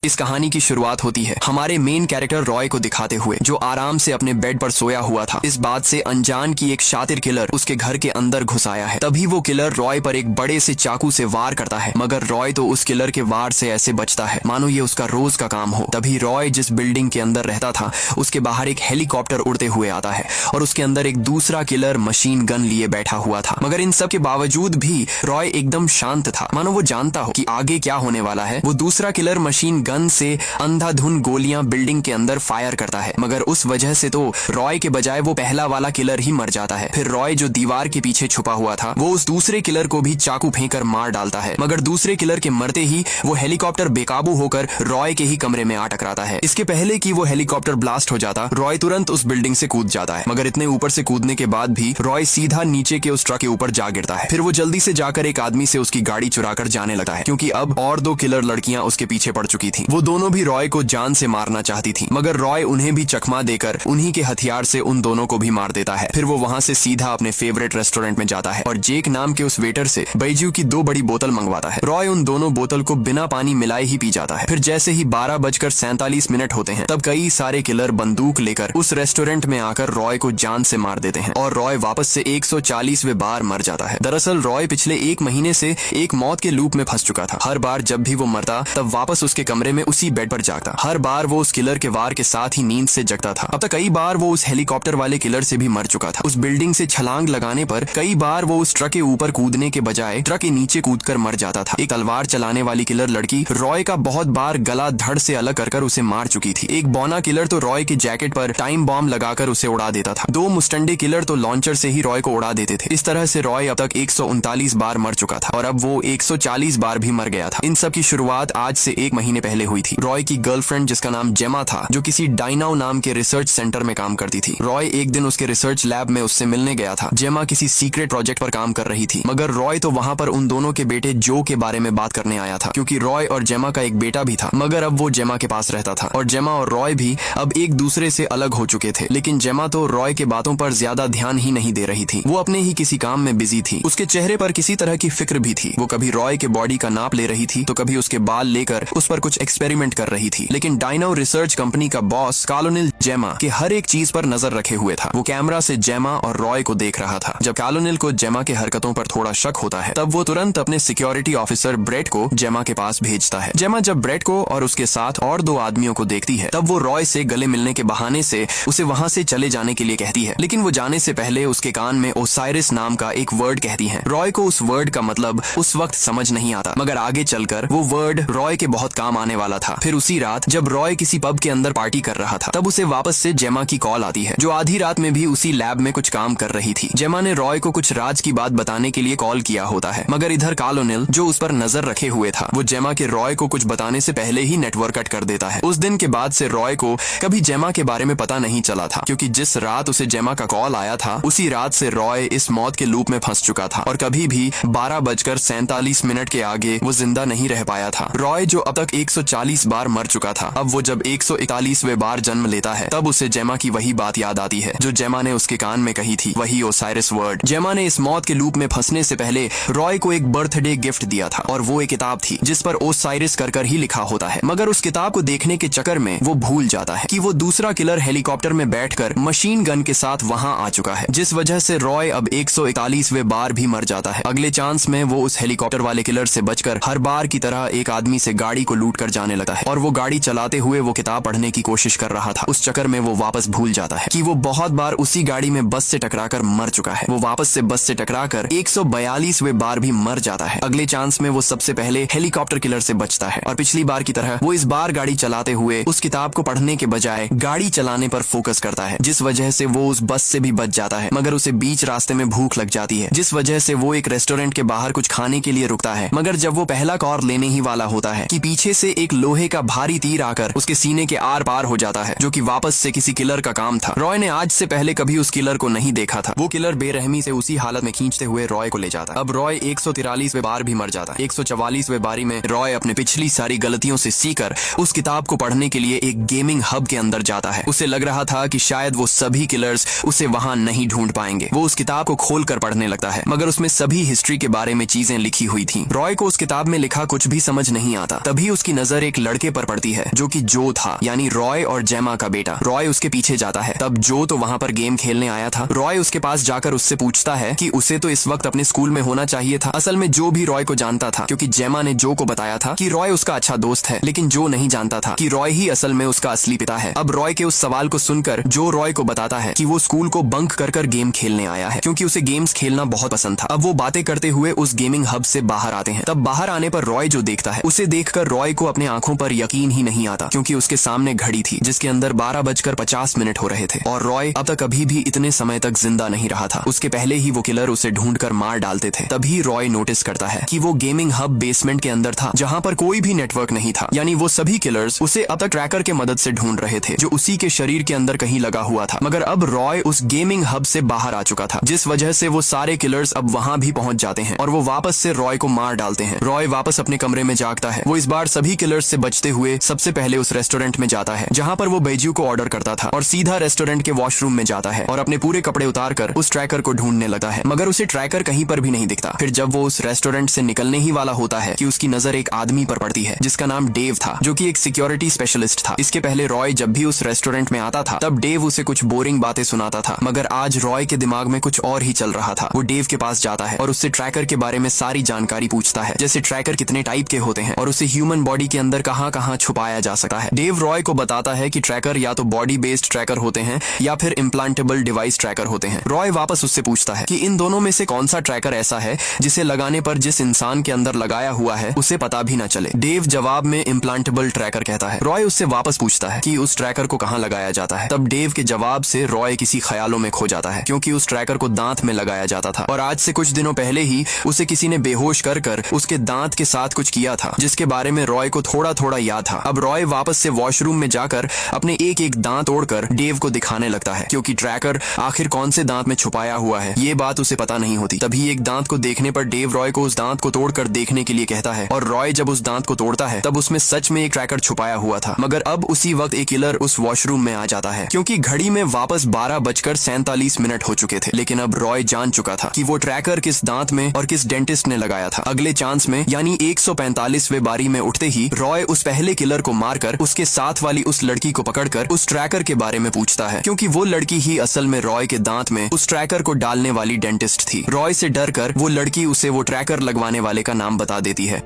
इस कहानी की शुरुआत होती है हमारे मेन कैरेक्टर रॉय को दिखाते हुए, जो आराम से अपने बेड पर सोया हुआ था। इस बात से अनजान की एक शातिर किलर उसके घर के अंदर घुस आया है। तभी वो किलर रॉय पर एक बड़े से चाकू से वार करता है, मगर रॉय तो उस किलर के वार से ऐसे बचता है मानो ये उसका रोज का काम हो। तभी रॉय जिस बिल्डिंग के अंदर रहता था उसके बाहर एक हेलीकॉप्टर उड़ते हुए आता है और उसके अंदर एक दूसरा किलर मशीन गन लिए बैठा हुआ था। मगर इन सब के बावजूद भी रॉय एकदम शांत था, मानो वो जानता हो कि आगे क्या होने वाला है। वो दूसरा किलर मशीन गन से अंधाधुन गोलियां बिल्डिंग के अंदर फायर करता है, मगर उस वजह से तो रॉय के बजाय वो पहला वाला किलर ही मर जाता है। फिर रॉय जो दीवार के पीछे छुपा हुआ था वो उस दूसरे किलर को भी चाकू फेंककर मार डालता है, मगर दूसरे किलर के मरते ही वो हेलीकॉप्टर बेकाबू होकर रॉय के ही कमरे में आ टकराता है। इसके पहले कि वो हेलीकॉप्टर ब्लास्ट हो जाता, रॉय तुरंत उस बिल्डिंग से कूद जाता है, मगर इतने ऊपर से कूदने के बाद भी रॉय सीधा नीचे के उस ट्रक के ऊपर जा गिरता है। फिर वो जल्दी से जाकर एक आदमी से उसकी गाड़ी चुराकर जाने लगता है, क्योंकि अब और दो किलर लड़कियां उसके पीछे पड़ चुकी थी। वो दोनों भी रॉय को जान से मारना चाहती थी, मगर रॉय उन्हें भी चकमा देकर उन्हीं के हथियार से उन दोनों को भी मार देता है। फिर वो वहां से सीधा अपने फेवरेट रेस्टोरेंट में जाता है और जेक नाम के उस वेटर से बैजू की 2 बड़ी बोतल मंगवाता है। रॉय उन दोनों बोतल को बिना पानी मिलाए ही पी जाता है। फिर जैसे ही 12:47 होते हैं तब कई सारे किलर बंदूक लेकर उस रेस्टोरेंट में आकर रॉय को जान से मार देते हैं और रॉय वापस से 140वें बार मर जाता है। दरअसल रॉय पिछले 1 महीने से एक मौत के लूप में फंस चुका था। हर बार जब भी वो मरता तब वापस उसके कमरे में उसी बेड पर जागता। हर बार वो उस किलर के वार के साथ ही नींद से जगता था। अब तक कई बार वो उस हेलीकॉप्टर वाले किलर से भी मर चुका था। उस बिल्डिंग से छलांग लगाने पर कई बार वो उस ट्रक के ऊपर कूदने के बजाय ट्रक के नीचे कूदकर मर जाता था। एक तलवार चलाने वाली किलर लड़की रॉय का बहुत बार गला धड़ से अलग कर उसे मार चुकी थी। एक बौना किलर तो रॉय के जैकेट पर टाइम बॉम्ब लगाकर उसे उड़ा देता था। 2 मुस्टंडे किलर तो लॉन्चर से ही रॉय को उड़ा देते थे। इस तरह से रॉय अब तक 139 बार मर चुका था और अब वो 140 बार भी मर गया था। इन सब की शुरुआत आज से 1 महीने पहले हुई थी। रॉय की गर्लफ्रेंड जिसका नाम जेमा था, जो किसी डायनाउ नाम के रिसर्च सेंटर में काम करती थी। रॉय एक दिन उसके रिसर्च लैब में उससे मिलने गया था। जेमा किसी सीक्रेट प्रोजेक्ट पर काम कर रही थी, मगर रॉय तो वहां पर उन दोनों के बेटे जो के बारे में बात करने आया था, क्योंकि रॉय और जेमा का एक बेटा भी था, मगर अब वो जेमा के पास रहता था और जेमा और रॉय भी अब एक दूसरे से अलग हो चुके थे। लेकिन जेमा तो रॉय के बातों पर ज्यादा ध्यान ही नहीं दे रही थी। वो अपने ही किसी काम में बिजी थी। उसके चेहरे पर किसी तरह की फिक्र भी थी। वो कभी रॉय के बॉडी का नाप ले रही थी तो कभी उसके बाल लेकर उस पर कुछ एक्सपेरिमेंट कर रही थी। लेकिन डायनाउ रिसर्च कंपनी का बॉस कॉलोनेल जेमा के हर एक चीज पर नजर रखे हुए था। वो कैमरा से जेमा और रॉय को देख रहा था। जब कॉलोनेल को जेमा के हरकतों पर थोड़ा शक होता है तब वो तुरंत अपने सिक्योरिटी ऑफिसर ब्रेट को जेमा के पास भेजता है। जेमा जब ब्रेट को और उसके साथ और 2 आदमियों को देखती है तब वो रॉय से गले मिलने के बहाने से उसे वहां से चले जाने के लिए कहती है, लेकिन वो जाने से पहले उसके कान में ओसाइरिस नाम का एक वर्ड कहती है। रॉय को उस वर्ड का मतलब उस वक्त समझ नहीं आता, मगर आगे चलकर वो वर्ड रॉय के बहुत काम आने वाला था। फिर उसी रात जब रॉय किसी पब के अंदर पार्टी कर रहा था तब उसे वापस से जेमा की कॉल आती है, जो आधी रात में भी उसी लैब में कुछ काम कर रही थी। जेमा ने रॉय को कुछ राज की बात बताने के लिए कॉल किया होता है, मगर इधर कॉलोनेल जो उस पर नजर रखे हुए था वो जेमा के रॉय को कुछ बताने से पहले ही नेटवर्क कट कर देता है। उस दिन के बाद से रॉय को कभी जेमा के बारे में पता नहीं चला था, क्योंकि जिस रात उसे जेमा का कॉल आया था उसी रात से रॉय इस मौत के लूप में फंस चुका था और कभी भी 12:47 के आगे वो जिंदा नहीं रह पाया था। रॉय जो अब तक 140 बार मर चुका था, अब वो जब 141वें बार जन्म लेता है तब उसे जेमा की वही बात याद आती है जो जेमा ने उसके कान में कही थी, वही ओसाइरिस वर्ड। जेमा ने इस मौत के लूप में फंसने से पहले रॉय को एक बर्थडे गिफ्ट दिया था और वो एक किताब थी जिस पर ओसाइरिस कर ही लिखा होता है, मगर उस किताब को देखने के चक्कर में वो भूल जाता है कि वो दूसरा किलर हेलीकॉप्टर में बैठकर मशीन गन के साथ वहां आ चुका है, जिस वजह से रॉय अब 141वें बार भी मर जाता है। अगले चांस में वो उस हेलीकॉप्टर वाले किलर से बचकर हर बार की तरह एक आदमी से गाड़ी को लूट कर जाने लगता है और वो गाड़ी चलाते हुए वो किताब पढ़ने की कोशिश कर रहा था। उस चक्कर में वो वापस भूल जाता है कि वो बहुत बार उसी गाड़ी में बस से टकराकर मर चुका है। वो वापस से बस से टकराकर 142वें बार भी मर जाता है। अगले चांस में वो सबसे पहले हेलीकॉप्टर किलर से बचता है और पिछली बार की तरह वो इस बार गाड़ी चलाते हुए उस किताब को पढ़ने के बजाय गाड़ी चलाने पर फोकस करता है, जिस वजह से वो उस बस से भी बच जाता है। मगर उसे बीच रास्ते में भूख लग जाती है, जिस वजह से वो एक रेस्टोरेंट के बाहर कुछ खाने के लिए रुकता है, मगर जब वो पहला कॉर लेने ही वाला होता है कि पीछे से एक लोहे का भारी तीर आकर उसके सीने के आर पार हो जाता है, जो कि वापस से किसी किलर का काम था। रॉय ने आज से पहले कभी उस किलर को नहीं देखा था। वो किलर बेरहमी से उसी हालत में खींचते हुए रॉय को ले जाता। अब रॉय 143वें बार भी मर जाता। 144वें बारी में रॉय अपने पिछली सारी गलतियों से सीखकर उस किताब को पढ़ने के लिए एक गेमिंग हब के अंदर जाता है। उसे लग रहा था कि शायद वो सभी किलर्स उसे वहां नहीं ढूंढ पाएंगे। वो उस किताब को खोलकर पढ़ने लगता है, मगर उसमें सभी हिस्ट्री के बारे में चीजें लिखी हुई थी। रॉय को उस किताब में लिखा कुछ भी समझ नहीं आता। तभी उसकी नजर नजर एक लड़के पर पड़ती है जो कि जो था, यानी रॉय और जेमा का बेटा। रॉय उसके पीछे जाता है। तब जो तो वहाँ पर गेम खेलने आया था। रॉय उसके पास जाकर उससे पूछता है कि उसे तो इस वक्त अपने स्कूल में होना चाहिए था। असल में जो भी रॉय को जानता था, क्योंकि जेमा ने जो को बताया था कि रॉय उसका अच्छा दोस्त है, लेकिन जो नहीं जानता था कि रॉय ही असल में उसका असली पिता है। अब रॉय के उस सवाल को सुनकर जो रॉय को बताता है कि वो स्कूल को बंक कर गेम खेलने आया है, क्योंकि उसे गेम्स खेलना बहुत पसंद था। अब वो बातें करते हुए उस गेमिंग हब से बाहर आते हैं। तब बाहर आने पर रॉय जो देखता है, उसे देखकर रॉय को अपने आंखों पर यकीन ही नहीं आता, क्योंकि उसके सामने घड़ी थी जिसके अंदर 12:50 हो रहे थे और रॉय अब तक अभी भी इतने समय तक जिंदा नहीं रहा था। उसके पहले ही वो किलर उसे ढूंढकर मार डालते थे। तभी रॉय नोटिस करता है कि वो गेमिंग हब बेसमेंट के अंदर था, जहाँ पर कोई भी नेटवर्क नहीं था, यानी वो सभी किलर्स उसे अब तक ट्रैकर के मदद से ढूंढ रहे थे, जो उसी के शरीर के अंदर कहीं लगा हुआ था। मगर अब रॉय उस गेमिंग हब से बाहर आ चुका था, जिस वजह से वो सारे किलर्स अब वहाँ भी पहुंच जाते हैं और वो वापस से रॉय को मार डालते हैं। रॉय वापस अपने कमरे में जागता है। वो इस बार सभी किलर्स से बचते हुए सबसे पहले उस रेस्टोरेंट में जाता है जहाँ पर वो बैजू को ऑर्डर करता था, और सीधा रेस्टोरेंट के वॉशरूम में जाता है और अपने पूरे कपड़े उतार कर उस ट्रैकर को ढूंढने लगता है। मगर उसे ट्रैकर कहीं पर भी नहीं दिखता। फिर जब वो उस रेस्टोरेंट से निकलने ही वाला होता है कि उसकी नजर एक आदमी पर पड़ती है जिसका नाम डेव था, जो कि एक सिक्योरिटी स्पेशलिस्ट था। इसके पहले रॉय जब भी उस रेस्टोरेंट में आता था, तब डेव उसे कुछ बोरिंग बातें सुनाता था, मगर आज रॉय के दिमाग में कुछ और ही चल रहा था। वो डेव के पास जाता है और उससे ट्रैकर के बारे में सारी जानकारी पूछता है, जैसे ट्रैकर कितने टाइप के होते हैं और उसे ह्यूमन बॉडी के अंदर कहाँ कहाँ छुपाया जा सकता है। डेव रॉय को बताता है कि ट्रैकर या तो बॉडी बेस्ड ट्रैकर होते हैं या फिर इम्प्लांटेबल डिवाइस ट्रैकर होते हैं। रॉय वापस उससे पूछता है कि इन दोनों में से कौन सा ट्रैकर ऐसा है जिसे लगाने पर जिस इंसान के अंदर लगाया हुआ है उसे पता भी न चले। डेव जवाब में इम्प्लांटेबल ट्रैकर कहता है। रॉय उससे वापस पूछता है कि उस ट्रैकर को कहाँ लगाया जाता है। तब डेव के जवाब से रॉय किसी ख्यालों में खो जाता है, क्योंकि उस ट्रैकर को दांत में लगाया जाता था और आज से कुछ दिनों पहले ही उसे किसी ने बेहोश कर उसके दांत के साथ कुछ किया था, जिसके बारे में रॉय को थोड़ा थोड़ा याद था। अब रॉय वापस से वॉशरूम में जाकर अपने एक एक दांत तोड़कर डेव को दिखाने लगता है, क्योंकि ट्रैकर आखिर कौन से दांत में छुपाया हुआ है ये बात उसे पता नहीं होती। तभी एक दांत को देखने पर डेव रॉय को उस दांत को तोड़कर देखने के लिए कहता है, और रॉय जब उस दांत को तोड़ता है तब उसमें सच में एक ट्रैकर छुपाया हुआ था। मगर अब उसी वक्त एक किलर उस वॉशरूम में आ जाता है, क्योंकि घड़ी में वापस 12:47 हो चुके थे। लेकिन अब रॉय जान चुका था कि वो ट्रैकर किस दांत में और किस डेंटिस्ट ने लगाया था। अगले चांस में यानी 145वें बारी में उठते ही रॉय उस पहले किलर को मारकर उसके साथ वाली उस लड़की को पकड़कर उस ट्रैकर के बारे में पूछता है, क्योंकि वो लड़की ही असल में रॉय के दांत में उस ट्रैकर को डालने वाली डेंटिस्ट थी। रॉय से डरकर वो लड़की उसे वो ट्रैकर लगवाने वाले का नाम बता देती है,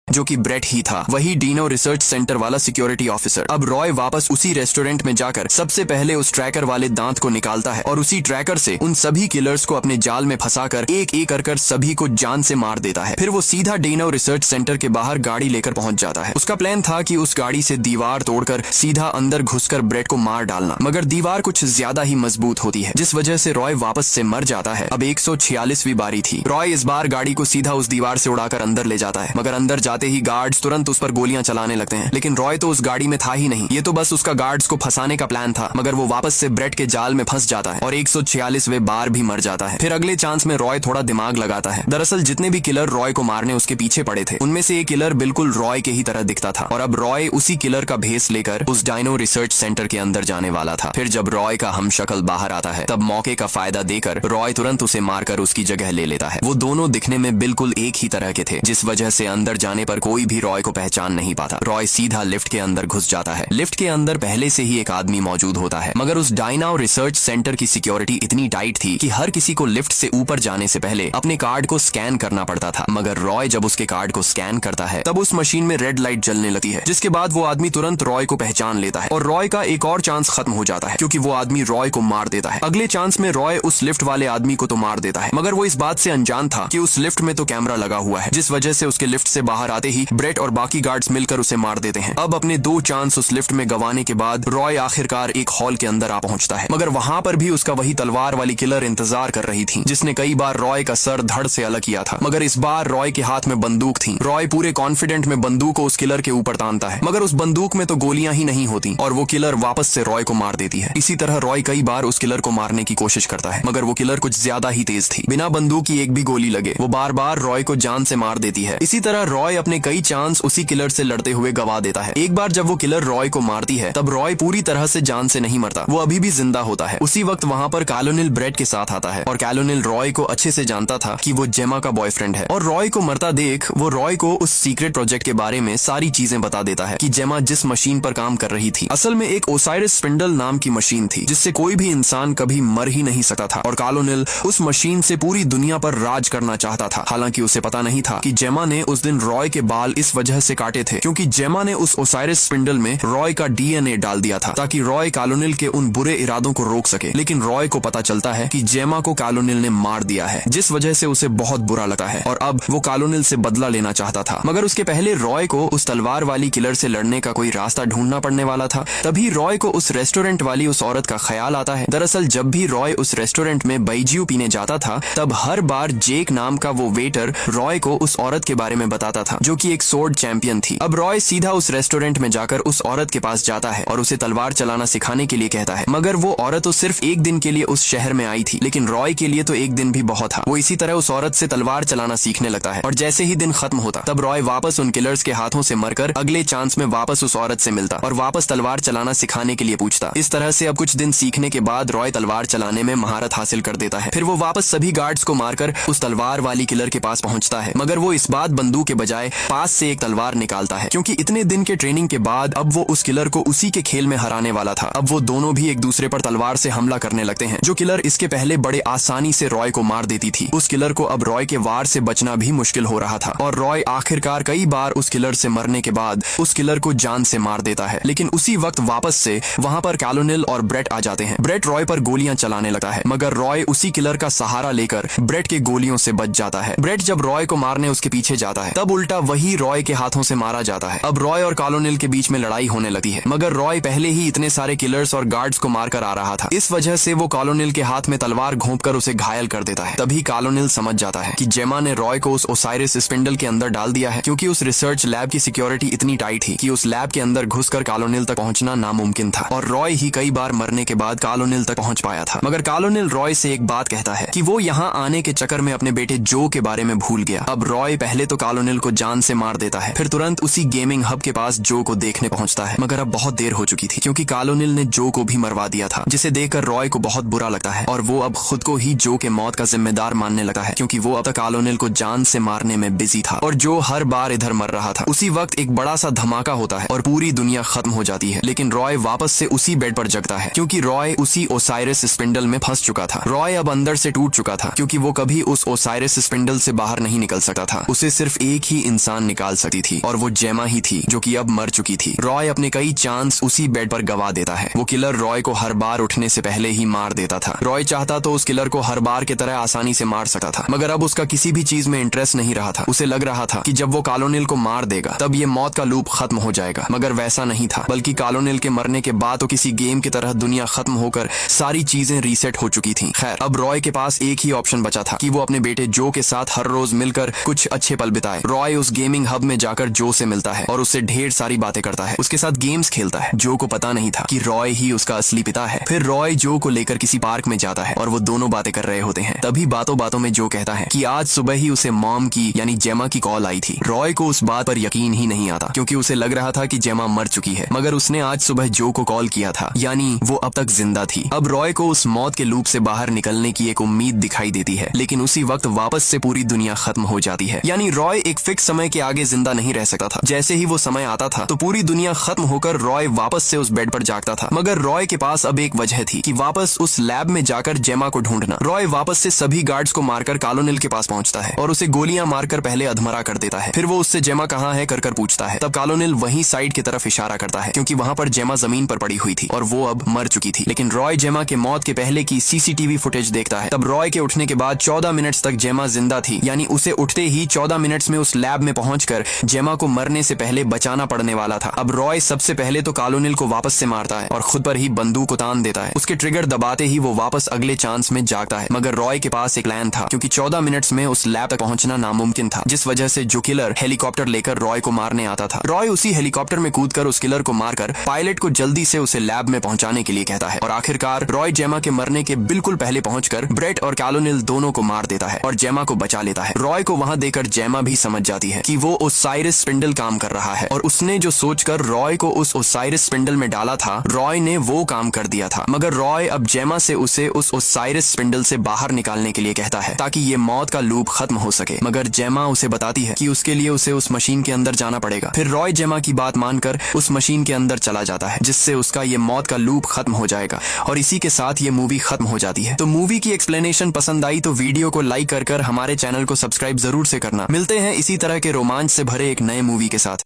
जो कि ब्रेट ही था, वही डीनो रिसर्च सेंटर वाला सिक्योरिटी ऑफिसर। अब रॉय वापस उसी रेस्टोरेंट में जाकर सबसे पहले उस ट्रैकर वाले दांत को निकालता है और उसी ट्रैकर से उन सभी किलर्स को अपने जाल में फंसाकर एक एक कर सभी को जान से मार देता है। फिर वो सीधा डीनो रिसर्च सेंटर के बाहर गाड़ी लेकर पहुंच जाता है। उसका प्लान था कि उस गाड़ी से दीवार तोड़कर सीधा अंदर घुसकर ब्रेट को मार डालना, मगर दीवार कुछ ज्यादा ही मजबूत होती है, जिस वजह से रॉय वापस से मर जाता है। अब 146वीं बारी थी। रॉय इस बार गाड़ी को सीधा उस दीवार से उड़ाकर अंदर ले जाता है, मगर अंदर जाते ही गार्ड्स तुरंत उस पर गोलियां चलाने लगते हैं। लेकिन रॉय तो उस गाड़ी में था ही नहीं, ये तो बस उसका गार्ड्स को फंसाने का प्लान था। मगर वो वापस से ब्रेट के जाल में फंस जाता है और 146वें बार भी मर जाता है। फिर अगले चांस में रॉय थोड़ा दिमाग लगाता है। दरअसल जितने भी किलर रॉय को मारने उसके पीछे पड़े थे, उनमें से एक किलर बिल्कुल रॉय के ही तरह दिखता था और अब रॉय उसी किलर का भेस लेकर उस डायनो रिसर्च सेंटर के अंदर जाने वाला था। फिर जब रॉय का हमशक्ल बाहर आता है, तब मौके का फायदा देकर रॉय तुरंत उसे मारकर उसकी जगह ले लेता है। वो दोनों दिखने में बिल्कुल एक ही तरह के थे, जिस वजह से अंदर जाने पर कोई भी रॉय को पहचान नहीं पाता। रॉय सीधा लिफ्ट के अंदर घुस जाता है। लिफ्ट के अंदर पहले से ही एक आदमी मौजूद होता है, मगर उस डायनो रिसर्च सेंटर की सिक्योरिटी इतनी टाइट थी कि हर किसी को लिफ्ट से ऊपर जाने से पहले अपने कार्ड को स्कैन करना पड़ता था। मगर रॉय जब उसके कार्ड को स्कैन करता है, तब उस मशीन में रेड लाइट जलने लगती है, जिसके बाद वो आदमी तुरंत रॉय को पहचान लेता है और रॉय का एक और चांस खत्म हो जाता है, क्योंकि वो आदमी रॉय को मार देता है। अगले चांस में रॉय उस लिफ्ट वाले आदमी को तो मार देता है, मगर वो इस बात से अनजान था कि उस लिफ्ट में तो कैमरा लगा हुआ है, जिस वजह से उसके लिफ्ट से बाहर आते ही ब्रेट और बाकी गार्ड्स मिलकर उसे मार देते हैं। अब अपने 2 चांस उस लिफ्ट में गंवाने के बाद रॉय आखिरकार एक हॉल के अंदर आ पहुंचता है, मगर वहां पर भी उसका वही तलवार वाली किलर इंतजार कर रही थी, जिसने कई बार रॉय का सर धड़ से अलग किया था। मगर इस बार रॉय के हाथ में बंदूक थी। रॉय पूरे कॉन्फिडेंट में बंदूक को उस किलर के ऊपर तानता है, मगर उस बंदूक में तो गोलियां ही नहीं होती और वो किलर वापस से रॉय को मार देती है। इसी तरह रॉय कई बार उस किलर को मारने की कोशिश करता है, मगर वो किलर कुछ ज्यादा ही तेज थी। बिना बंदूक की एक भी गोली लगे वो बार बार रॉय को जान से मार देती है। इसी तरह रॉय अपने कई चांस उसी किलर से लड़ते हुए गवा देता है। एक बार जब वो किलर रॉय को मारती है तब रॉय पूरी तरह से जान से नहीं मरता, वो अभी भी जिंदा होता है। उसी वक्त वहाँ पर कॉलोनेल ब्रेट के साथ आता है और कॉलोनेल रॉय को अच्छे से जानता था कि वो जेमा का बॉयफ्रेंड है और रॉय को मरता देख वो रॉय को उस सीक्रेट प्रोजेक्ट के बारे में सारी चीजें बता देता है कि जेमा जिस मशीन पर काम कर रही थी असल में एक ओसाइरिस स्पिंडल नाम की मशीन थी जिससे कोई भी इंसान कभी मर ही नहीं सकता था और कॉलोनेल उस मशीन से पूरी दुनिया पर राज करना चाहता था। हालांकि उसे पता नहीं था कि जेमा ने उस दिन रॉय के बाल इस वजह से काटे थे क्योंकि जेमा ने उस ओसाइरिस स्पिंडल में रॉय का डीएनए डाल दिया था ताकि रॉय कॉलोनेल के उन बुरे इरादों को रोक सके। लेकिन रॉय को पता चलता है कि जेमा को कॉलोनेल ने मार दिया है जिस वजह से उसे बहुत बुरा लगा है और अब वो कॉलोनेल से बदला लेना चाहता था। मगर उसके पहले रॉय को उस तलवार वाली किलर से लड़ने का कोई रास्ता ढूंढना पड़ने वाला था। तभी रॉय को उस रेस्टोरेंट वाली उस औरत का ख्याल आता है। दरअसल जब भी रॉय उस रेस्टोरेंट में बैजियो पीने जाता था तब हर बार जेक नाम का वो वेटर रॉय को उस औरत के बारे में बताता था जो कि एक सोर्ड चैंपियन थी। अब रॉय सीधा उस रेस्टोरेंट में जाकर उस औरत के पास जाता है और उसे तलवार चलाना सिखाने के लिए कहता है। मगर वो औरत तो सिर्फ एक दिन के लिए उस शहर में आई थी लेकिन रॉय के लिए तो एक दिन भी बहुत था। वो इसी तरह उस औरत से तलवार चलाना सीखने लगता है और जैसे ही दिन खत्म होता तब रॉय वापस उन किलर्स के हाथों से मरकर अगले चांस में वापस उस औरत से मिलता और वापस तलवार चलाना सिखाने के लिए पूछता। इस तरह से अब कुछ दिन सीखने के बाद रॉय तलवार चलाने में महारत हासिल कर देता है। फिर वो वापस सभी गार्ड्स को मारकर उस तलवार वाली किलर के पास पहुंचता है मगर वो इस बात बंदूक के बजाय पास से एक तलवार निकालता है क्योंकि इतने दिन के ट्रेनिंग के बाद अब वो उस किलर को उसी के खेल में हराने वाला था। अब वो दोनों भी एक दूसरे पर तलवार से हमला करने लगते हैं। जो किलर इसके पहले बड़े आसानी से रॉय को मार देती थी उस किलर को अब रॉय के वार से बचना भी मुश्किल हो रहा था और रॉय आखिरकार कई बार उस किलर से मरने के बाद उस किलर को जान से मार देता है। लेकिन उसी वक्त वापस से वहाँ पर कॉलोनेल और ब्रेट आ जाते हैं। ब्रेट रॉय पर गोलियां चलाने लगता है मगर रॉय उसी किलर का सहारा लेकर ब्रेट के गोलियों से बच जाता है। ब्रेट जब रॉय को मारने उसके पीछे जाता है तब उल्टा वही रॉय के हाथों से मारा जाता है। अब रॉय और कॉलोनेल के बीच में लड़ाई होने लगती है मगर रॉय पहले ही इतने सारे किलर्स और गार्ड्स को मारकर आ रहा था। इस वजह से वो कॉलोनेल के हाथ में तलवार घोंपकर उसे घायल कर देता है। तभी कॉलोनेल समझ जाता है कि जेमा ने रॉय को उस ओसाइरिस स्पिंडल के अंदर डाल दिया है क्योंकि उस रिसर्च लैब की सिक्योरिटी इतनी टाइट थी कि उस लैब के अंदर घुसकर कॉलोनेल तक पहुंचना नामुमकिन था और रॉय ही कई बार मरने के बाद कॉलोनेल तक पहुंच पाया था। मगर कॉलोनेल रॉय से एक बात कहता है कि वो यहाँ आने के चक्कर में अपने बेटे जो के बारे में भूल गया। अब रॉय पहले तो कॉलोनेल को जान से मार देता है फिर तुरंत उसी गेमिंग हब के पास जो को देखने पहुंचता है मगर अब बहुत देर हो चुकी थी क्योंकि कॉलोनेल ने जो को भी मरवा दिया था जिसे देखकर रॉय को बहुत बुरा लगता है और वो अब खुद को ही जो के मौत का जिम्मेदार मानने लगा है क्योंकि वो अब तक कॉलोनेल को जान से मारने में बिजी था और जो हर बार इधर मर रहा था। उसी वक्त एक बड़ा सा धमाका होता है और पूरी दुनिया खत्म हो जाती है लेकिन रॉय वापस से उसी बेड पर जगता है क्योंकि रॉय उसी ओसाइरिस स्पिंडल में फंस चुका था। रॉय अब अंदर से टूट चुका था क्योंकि वो कभी उस ओसाइरिस स्पिंडल से बाहर नहीं निकल सकता था। उसे सिर्फ एक ही इंसान निकाल सकती थी और वो जेमा ही थी जो कि अब मर चुकी थी। रॉय अपने कई चांस उसी बेड पर गवा देता है। वो किलर रॉय को हर बार उठने से पहले ही मार देता था। रॉय चाहता तो उस किलर को हर बार की तरह आसानी से मार सकता था मगर अब उसका किसी भी चीज में इंटरेस्ट नहीं रहा था। उसे लग रहा था कि जब वो कॉलोनेल को मार देगा तब ये मौत का लूप खत्म हो जाएगा मगर वैसा नहीं था बल्कि कॉलोनेल के मरने के बाद तो किसी गेम की तरह दुनिया खत्म होकर सारी चीजें रीसेट हो चुकी थी। खैर अब रॉय के पास एक ही ऑप्शन बचा था कि वो अपने बेटे जो के साथ हर रोज मिलकर कुछ अच्छे पल बिताए। रॉय उस गेमिंग हब में जाकर जो से मिलता है और उससे ढेर सारी बातें करता है, उसके साथ गेम्स खेलता है। जो को पता नहीं था कि रॉय ही उसका असली पिता है। फिर रॉय जो को लेकर किसी पार्क में जाता है और वो दोनों बातें कर रहे होते हैं। तभी बातों बातों में जो कहता है कि आज सुबह ही उसे मॉम की यानी जेमा की कॉल आई थी। रॉय को उस बात पर यकीन ही नहीं आता क्योंकि उसे लग रहा था कि जेमा मर चुकी है मगर उसने आज सुबह जो को कॉल किया था यानी वो अब तक जिंदा थी। अब रॉय को उस मौत के लूप से बाहर निकलने की एक उम्मीद दिखाई देती है लेकिन उसी वक्त वापस से पूरी दुनिया खत्म हो जाती है। यानी रॉय एक फिक्स समय के आगे जिंदा नहीं रह सकता था। जैसे ही वो समय आता था तो पूरी दुनिया खत्म होकर रॉय वापस से उस बेड पर जागता था। मगर रॉय के पास अब एक वजह थी कि वापस उस लैब में जाकर जेमा को ढूंढना। रॉय वापस से सभी गार्ड्स को मारकर कॉलोनेल के पास पहुंचता है और उसे गोलियां मारकर पहले अधमरा कर देता है। फिर वो उससे जेमा कहाँ है कर पूछता है। तब कॉलोनेल वही साइड की तरफ इशारा करता है क्योंकि वहां पर जेमा जमीन पर पड़ी हुई थी और वो अब मर चुकी थी। लेकिन रॉय जेमा के मौत के पहले की सीसीटीवी फुटेज देखता है। तब रॉय के उठने के बाद 14 मिनट्स तक जेमा जिंदा थी यानी उसे उठते ही 14 मिनट्स में उस लैब में पहुंचकर जेमा को मरने से पहले बचाना पड़ने वाला था। अब रॉय सबसे पहले तो कॉलोनेल को वापस से मारता है और खुद पर ही बंदूक उतान देता है। उसके ट्रिगर दबाते ही वो वापस अगले चांस में जागता है। मगर रॉय के पास एक प्लान था क्योंकि 14 मिनट्स में उस लैब तक पहुंचना नामुमकिन था जिस वजह से जो किलर हेलीकॉप्टर लेकर रॉय को मारने आता था। रॉय उसी हेलीकॉप्टर में कूदकर उस किलर को मारकर पायलट को जल्दी से उसे लैब में पहुंचाने के लिए कहता है और आखिरकार रॉय जेमा के मरने के बिल्कुल पहले पहुंचकर ब्रेट और कॉलोनेल दोनों को मार देता है और जेमा को बचा लेता है। रॉय को वहां देकर जेमा भी समझ जाती है है कि वो ओसाइरिस स्पिंडल काम कर रहा है और उसने जो सोचकर रॉय को उस ओसाइरिस स्पिंडल में डाला था, रॉय ने वो काम कर दिया था। मगर रॉय अब जेमा से उसे उस ओसाइरिस स्पिंडल से बाहर निकालने के लिए कहता है ताकि ये मौत का लूप खत्म हो सके। मगर जेमा उसे बताती है कि उसके लिए उसे उस मशीन के अंदर जाना पड़ेगा। फिर रॉय जेमा की बात मानकर उस मशीन के अंदर चला जाता है, जिससे उसका ये मौत का लूप खत्म हो जाएगा और इसी के साथ ये मूवी खत्म हो जाती है। तो मूवी की एक्सप्लेनेशन पसंद आई तो वीडियो को लाइक कर हमारे चैनल को सब्सक्राइब जरूर से करना। मिलते हैं इसी तरह के रोमांच से भरे एक नए मूवी के साथ।